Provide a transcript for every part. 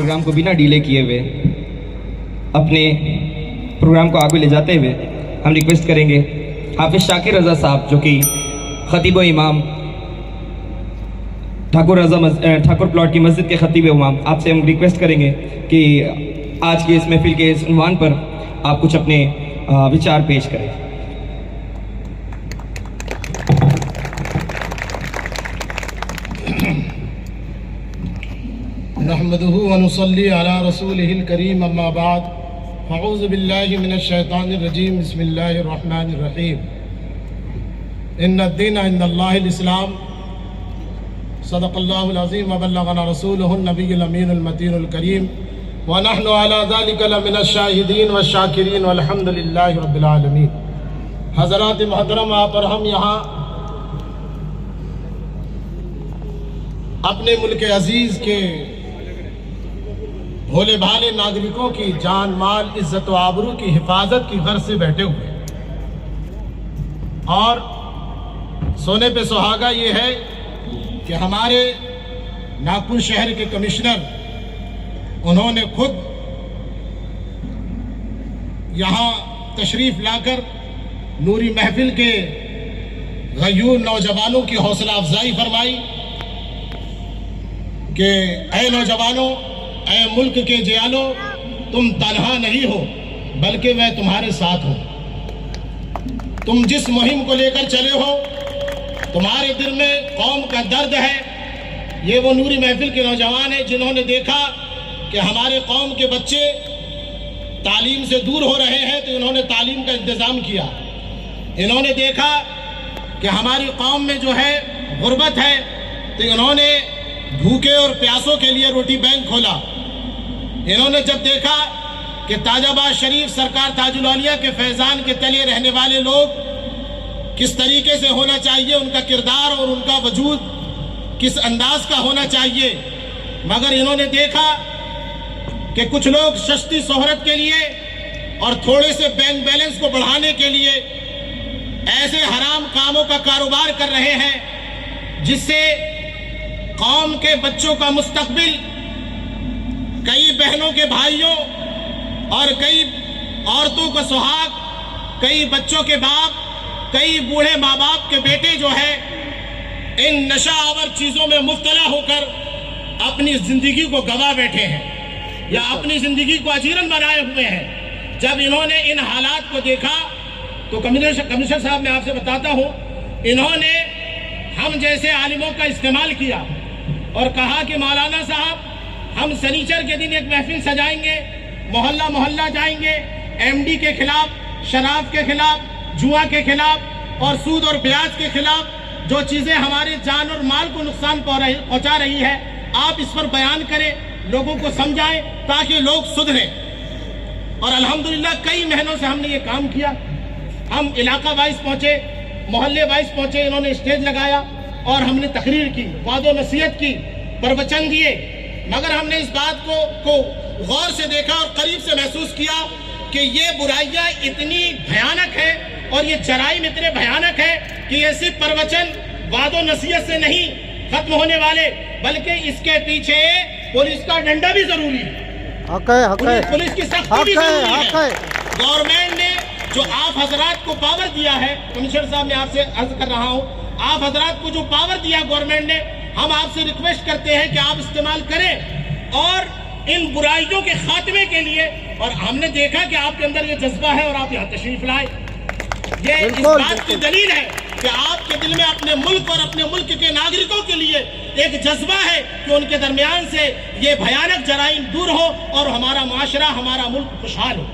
Programme को बिना delay किए हुए अपने प्रोग्राम को आगे ले जाते हुए हम रिक्वेस्ट करेंगे हाफिज शाकिर रज़ा साहब जो कि खतीब व इमाम ठाकुर प्लॉट की मस्जिद के खतीब व इमाम, आपसे हम रिक्वेस्ट करेंगे कि आज की इस महफिल के इस उन्वान पर आप कुछ अपने विचार पेश करें। नहमदुहु व नुसल्ली अला रसूलिहिल करीम अम्मा बाद अऊज़ु बिल्लाहि मिनश शैतानिर रजीम बिस्मिल्लाहिर रहमानिर रहीम इन्नद-दीन इंदल्लाहिल इस्लाम सदक़ल्लाहुल अज़ीम व बल्लगना रसूलुहुन नबियुल अमीनुल मतीनुल करीम व नहनु अला ज़ालिका लमिनश शाहिदीन व शाकिरीन वल्हम्दुलिल्लाहि रब्बिल आलमीन। हज़रात मुहतरमा, पर हम यहाँ अपने मुल्क अजीज़ के भोले भाले नागरिकों की जान माल इज्जत व आबरू की हिफाजत की गर्ज से बैठे हुए, और सोने पे सुहागा ये है कि हमारे नागपुर शहर के कमिश्नर उन्होंने खुद यहाँ तशरीफ़ लाकर नूरी महफिल के गयूर नौजवानों की हौसला अफजाई फरमाई कि ऐ नौजवानों, ऐ मुल्क के जियालो, तुम तन्हा नहीं हो बल्कि मैं तुम्हारे साथ हूँ। तुम जिस मुहिम को लेकर चले हो, तुम्हारे दिल में कौम का दर्द है। ये वो नूरी महफिल के नौजवान हैं जिन्होंने देखा कि हमारे कौम के बच्चे तालीम से दूर हो रहे हैं तो इन्होंने तालीम का इंतज़ाम किया। इन्होंने देखा कि हमारी कौम में जो है गुर्बत है तो इन्होंने भूखे और प्यासों के लिए रोटी बैंक खोला। इन्होंने जब देखा कि ताजाबाद शरीफ सरकार ताजुल औलिया के फैज़ान के तले रहने वाले लोग किस तरीके से होना चाहिए, उनका किरदार और उनका वजूद किस अंदाज का होना चाहिए, मगर इन्होंने देखा कि कुछ लोग सस्ती शोहरत के लिए और थोड़े से बैंक बैलेंस को बढ़ाने के लिए ऐसे हराम कामों का कारोबार कर रहे हैं जिससे कौम के बच्चों का मुस्तकबिल, कई बहनों के भाइयों और कई औरतों का सुहाग, कई बच्चों के बाप, कई बूढ़े माँ बाप के बेटे जो है इन नशा आवर चीज़ों में मुब्तला होकर अपनी ज़िंदगी को गंवा बैठे हैं या अपनी ज़िंदगी को अजीरन बनाए हुए हैं। जब इन्होंने इन हालात को देखा तो कमिश्नर साहब, मैं आपसे बताता हूँ, इन्होंने हम जैसे आलिमों का इस्तेमाल किया और कहा कि मौलाना साहब, हम शनिचर के दिन एक महफिल सजाएंगे, मोहल्ला मोहल्ला जाएंगे, एमडी के खिलाफ, शराब के खिलाफ, जुआ के खिलाफ और सूद और ब्याज के खिलाफ जो चीज़ें हमारे जान और माल को नुकसान पहुंचा रही है, आप इस पर बयान करें, लोगों को समझाएं ताकि लोग सुधरें। और अल्हम्दुलिल्लाह कई महीनों से हमने ये काम किया। हम इलाका वाइज पहुँचे, मोहल्ले वाइज पहुँचे, इन्होंने स्टेज लगाया और हमने तकरीर की, वादो नसीहत की, प्रवचन दिए, मगर हमने इस बात को गौर से देखा और करीब से महसूस किया कि ये बुराइयां इतनी भयानक है और ये जराइम इतने भयानक है कि ये सिर्फ प्रवचन वादो नसीहत से नहीं खत्म होने वाले, बल्कि इसके पीछे पुलिस का डंडा भी जरूरी है, पुलिस की सख्ती भी जरूरी है। गवर्नमेंट ने जो आप हजरात को पावर दिया है, कमिश्नर साहब मैं आपसे अर्ज कर रहा हूँ, आप हजरात को जो पावर दिया गवर्नमेंट ने, हम आपसे रिक्वेस्ट करते हैं कि आप इस्तेमाल करें और इन बुराइयों के खात्मे के लिए। और हमने देखा कि आपके अंदर ये जज्बा है और आप यहाँ तशरीफ लाए, ये इस बात की दलील है कि आपके दिल में अपने मुल्क और अपने मुल्क के नागरिकों के लिए एक जज्बा है कि उनके दरमियान से ये भयानक जराइम दूर हो और हमारा माशरा, हमारा मुल्क खुशहाल हो।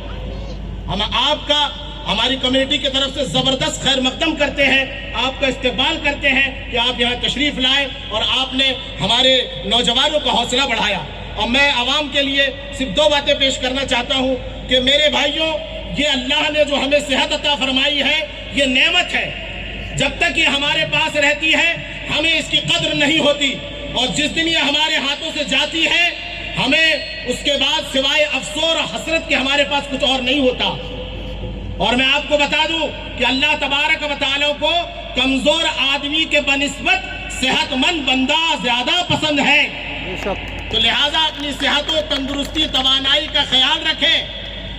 हम आपका, हमारी कम्युनिटी की तरफ से ज़बरदस्त खैर मकदम करते हैं, आपका इस्तकबाल करते हैं कि आप यहाँ तशरीफ़ लाए और आपने हमारे नौजवानों का हौसला बढ़ाया। और मैं आवाम के लिए सिर्फ दो बातें पेश करना चाहता हूँ कि मेरे भाइयों, ये अल्लाह ने जो हमें सेहत अता फरमाई है, ये नेमत है। जब तक ये हमारे पास रहती है हमें इसकी कद्र नहीं होती, और जिस दिन ये हमारे हाथों से जाती है हमें उसके बाद सिवाय अफसोस और हसरत के हमारे पास कुछ और नहीं होता। और मैं आपको बता दूं कि अल्लाह तबारक व तआला को कमजोर आदमी के बनिस्बत सेहतमंद बंदा ज्यादा पसंद है। تو لہٰذا اپنی صحت و تندرستی توانائی کا خیال رکھیں،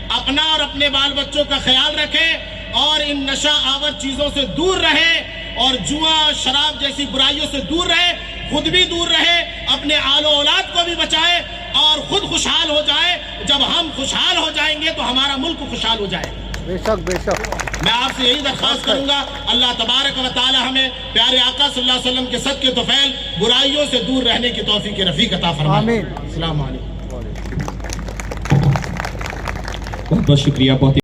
اپنا اور اپنے بال بچوں کا خیال رکھیں، اور ان نشہ آور چیزوں سے دور رہیں، اور جوا شراب جیسی برائیوں سے دور رہے، خود بھی دور رہے، اپنے آل و اولاد کو بھی بچائے، اور خود خوشحال ہو جائے۔ جب ہم خوشحال ہو جائیں گے تو ہمارا ملک خوشحال ہو جائے۔ بے شک بے شک۔ میں آپ سے یہی درخواست کروں گا، اللہ تبارک و تعالی ہمیں پیارے آقا صلی اللہ علیہ وسلم کے صدقے طفیل برائیوں سے دور رہنے کی توفیق رفیق عطا فرمائے۔ آمین۔ السلام علیکم۔ بہت بہت شکریہ، بہت